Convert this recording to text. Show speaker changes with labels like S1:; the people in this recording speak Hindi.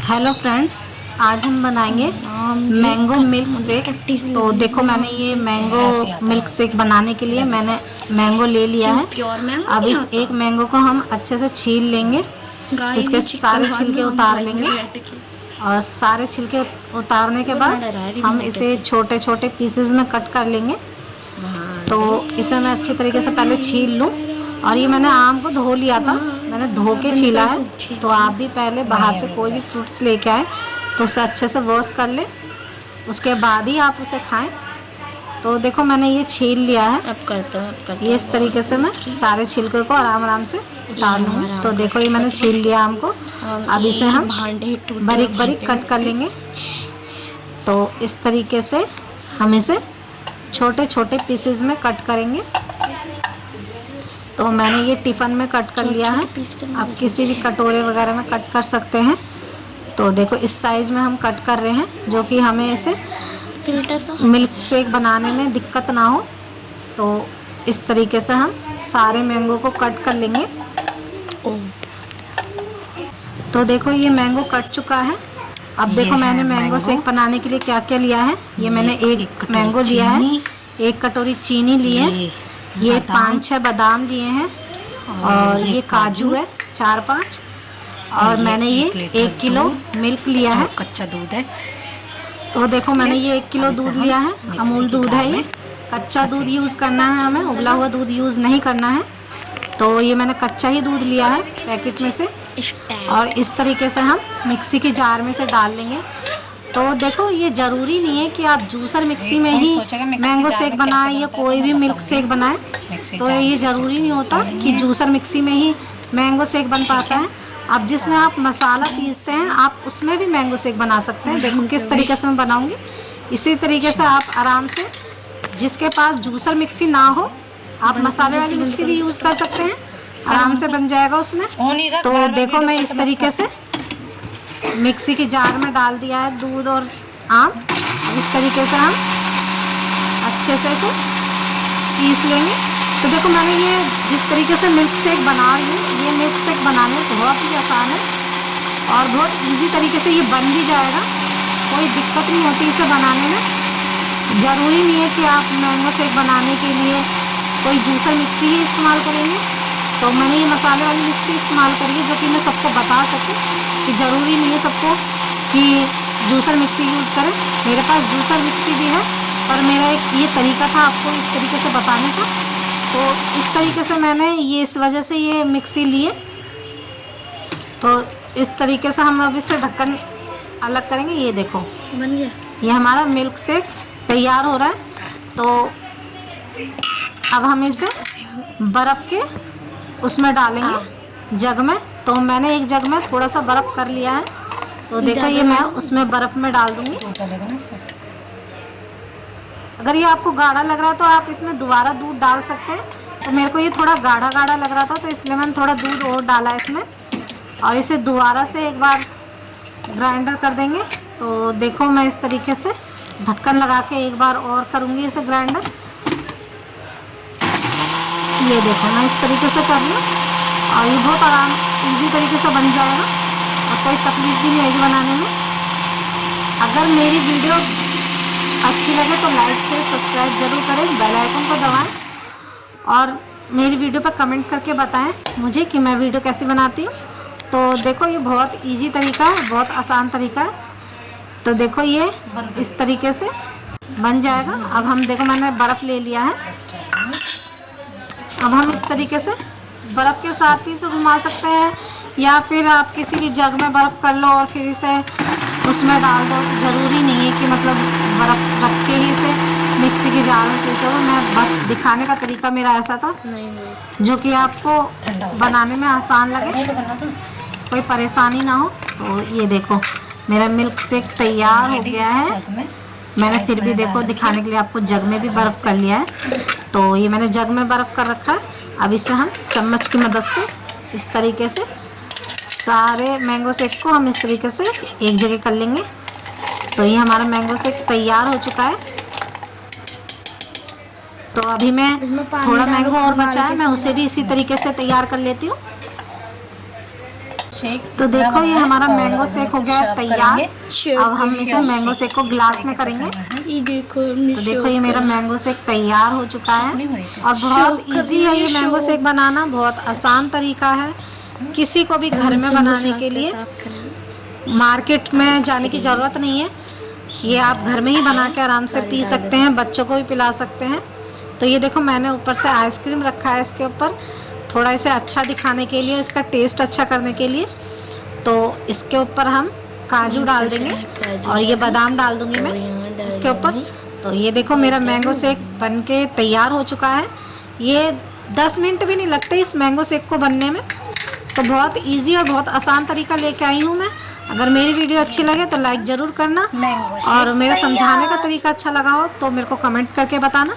S1: हेलो फ्रेंड्स, आज हम बनाएंगे मैंगो मिल्क शेक। तो देखो, मैंने ये मैंगो मिल्क शेक बनाने के लिए मैंने मैंगो ले लिया है। अब इस एक मैंगो को हम अच्छे से छील लेंगे, इसके सारे छिलके उतार लेंगे और सारे छिलके उतारने के बाद हम इसे छोटे छोटे पीसेस में कट कर लेंगे। तो इसे मैं अच्छी तरीके से पहले छील लूँ। और ये मैंने आम को धो लिया था, मैंने धो के छीला है। तो आप भी पहले बाहर से कोई भी फ्रूट्स लेके आए तो उसे अच्छे से वॉश कर ले, उसके बाद ही आप उसे खाएं। तो देखो, मैंने ये छील लिया है।
S2: अब करता हूँ
S1: ये इस तरीके से मैं सारे छिलके को आराम आराम से उतार लूँगी। तो देखो, ये मैंने छील लिया आम को। अब इसे हम बारीक बारीक कट कर लेंगे। तो इस तरीके से हम इसे छोटे छोटे पीसेस में कट करेंगे। तो मैंने ये टिफ़न में कट कर लिया है, आप किसी भी कटोरे वगैरह में कट कर सकते हैं। तो देखो, इस साइज़ में हम कट कर रहे हैं, जो कि हमें इसे मिल्क शेक बनाने में दिक्कत ना हो। तो इस तरीके से हम सारे मैंगो को कट कर लेंगे। तो देखो, ये मैंगो कट चुका है। अब देखो, मैंने मैंगो शेक बनाने के लिए क्या क्या लिया है। ये मैंने एक मैंगो लिया है, 1 कटोरी चीनी ली है, ये 5-6 बादाम लिए हैं, और ये काजू है 4-5, और मैंने ये 1 किलो मिल्क लिया है,
S2: कच्चा दूध है।
S1: तो देखो, मैंने ये 1 किलो दूध लिया है, अमूल दूध है। ये कच्चा दूध यूज़ करना है हमें, उबला हुआ दूध यूज़ नहीं करना है। तो ये मैंने कच्चा ही दूध लिया है पैकेट में से, और इस तरीके से हम मिक्सी के जार में से डाल लेंगे। तो देखो, ये ज़रूरी नहीं है कि आप जूसर मिक्सी में ही मैंगो शेक बनाएं या कोई भी मिल्क शेक बनाएं। तो ये ज़रूरी नहीं होता कि जूसर मिक्सी में ही मैंगो शेक बन पाता है। अब जिसमें आप मसाला पीसते हैं, आप उसमें भी मैंगो शेक बना सकते हैं। देखो किस तरीके से मैं बनाऊंगी। इसी तरीके से आप आराम से, जिसके पास जूसर मिक्सी ना हो, आप मसाले वाली मिक्सी भी यूज़ कर सकते हैं, आराम से बन जाएगा उसमें। तो देखो, मैं इस तरीके से मिक्सी के जार में डाल दिया है दूध और आम। अब इस तरीके से हम अच्छे से इसे पीस लेंगे। तो देखो, मैंने ये जिस तरीके से मिल्क शेक बना रही हूँ, ये मिल्क शेक बनाने बहुत ही आसान है और बहुत इजी तरीके से ये बन भी जाएगा। कोई दिक्कत नहीं होती इसे बनाने में। ज़रूरी नहीं है कि आप मैंगो शेक बनाने के लिए कोई जूसर मिक्सी ही इस्तेमाल करेंगे। तो मैंने ये मसाले वाली मिक्सी इस्तेमाल करी है, जो कि मैं सबको बता सकूँ कि ज़रूरी नहीं है सबको कि जूसर मिक्सी यूज़ करें। मेरे पास जूसर मिक्सी भी है, पर मेरा एक ये तरीका था आपको इस तरीके से बताने का। तो इस तरीके से मैंने ये इस वजह से ये मिक्सी ली है। तो इस तरीके से हम अब इसे ढक्कन अलग करेंगे। ये देखो,
S2: बन गया,
S1: ये हमारा मिल्क शेक तैयार हो रहा है। तो अब हम इसे बर्फ़ के उसमें डालेंगे, जग में। तो मैंने एक जग में थोड़ा सा बर्फ़ कर लिया है। तो देखो, ये मैं उसमें बर्फ़ में डाल दूँगी। अगर ये आपको गाढ़ा लग रहा है तो आप इसमें दोबारा दूध डाल सकते हैं। तो मेरे को ये थोड़ा गाढ़ा गाढ़ा लग रहा था, तो इसलिए मैंने थोड़ा दूध और डाला है इसमें। और इसे दोबारा से एक बार ग्राइंडर कर देंगे। तो देखो, मैं इस तरीके से ढक्कन लगा के एक बार और करूँगी इसे ग्राइंडर। ये देखो, मैं इस तरीके से कर रही हूँ और ये बहुत इजी तरीके से बन जाएगा और कोई तकलीफ भी नहीं आएगी बनाने में। अगर मेरी वीडियो अच्छी लगे तो लाइक से सब्सक्राइब जरूर करें, बेल आइकन को दबाएं और मेरी वीडियो पर कमेंट करके बताएं मुझे कि मैं वीडियो कैसी बनाती हूँ। तो देखो, ये बहुत इजी तरीका है, बहुत आसान तरीका है। तो देखो, ये इस तरीके से बन जाएगा। अब हम देखो, मैंने बर्फ़ ले लिया है। अब हम इस तरीके से बर्फ़ के साथ ही इसे घुमा सकते हैं, या फिर आप किसी भी जग में बर्फ़ कर लो और फिर इसे उसमें डाल दो। तो ज़रूरी नहीं है कि मतलब बर्फ़ रख के ही इसे मिक्सी की जार में पीसो। मैं बस दिखाने का तरीका मेरा ऐसा था, जो कि आपको बनाने में आसान लगे, कोई परेशानी ना हो। तो ये देखो, मेरा मिल्क शेक तैयार हो गया है। मैंने फिर भी देखो दिखाने के लिए आपको जग में भी बर्फ़ कर लिया है। तो ये मैंने जग में बर्फ़ कर रखा है। अब इसे हम चम्मच की मदद से इस तरीके से सारे मैंगो शेक को हम इस तरीके से एक जगह कर लेंगे। तो ये हमारा मैंगो शेक तैयार हो चुका है। तो अभी मैं थोड़ा मैंगो और बचा है, मैं उसे भी इसी तरीके से तैयार कर लेती हूँ।
S2: शेक
S1: तो देखो ये हमारा
S2: और
S1: मैंगो
S2: हम
S1: शेक हो
S2: इसे
S1: गया है
S2: सर्व
S1: तैयार।
S2: करेंगे।
S1: अब हम इसे मैंगो शेक को ग्लास में करेंगे।
S2: ये देखो
S1: तो देखो ये मेरा मैंगो शेक तैयार हो चुका है और बहुत इजी है ये मैंगो शेक बनाना, बहुत आसान तरीका है, किसी को भी घर में बनाने के लिए मार्केट में जाने की ज़रूरत नहीं है। ये आप घर में ही बना के आराम से पी सकते हैं, बच्चों को भी पिला सकते हैं। तो ये देखो मैंने ऊपर से आइसक्रीम रखा है इसके ऊपर, थोड़ा इसे अच्छा दिखाने के लिए, इसका टेस्ट अच्छा करने के लिए। तो इसके ऊपर हम काजू डाल देंगे और ये बादाम डाल दूंगी मैं इसके ऊपर। तो ये देखो मेरा मैंगो शेक बन के तैयार हो चुका है। ये 10 मिनट भी नहीं लगते इस मैंगो शेक को बनने में। तो बहुत इजी और बहुत आसान तरीका लेके आई हूँ मैं। अगर मेरी वीडियो अच्छी लगे तो लाइक ज़रूर करना और मेरा समझाने का तरीका अच्छा लगा हो तो मेरे को कमेंट करके बताना।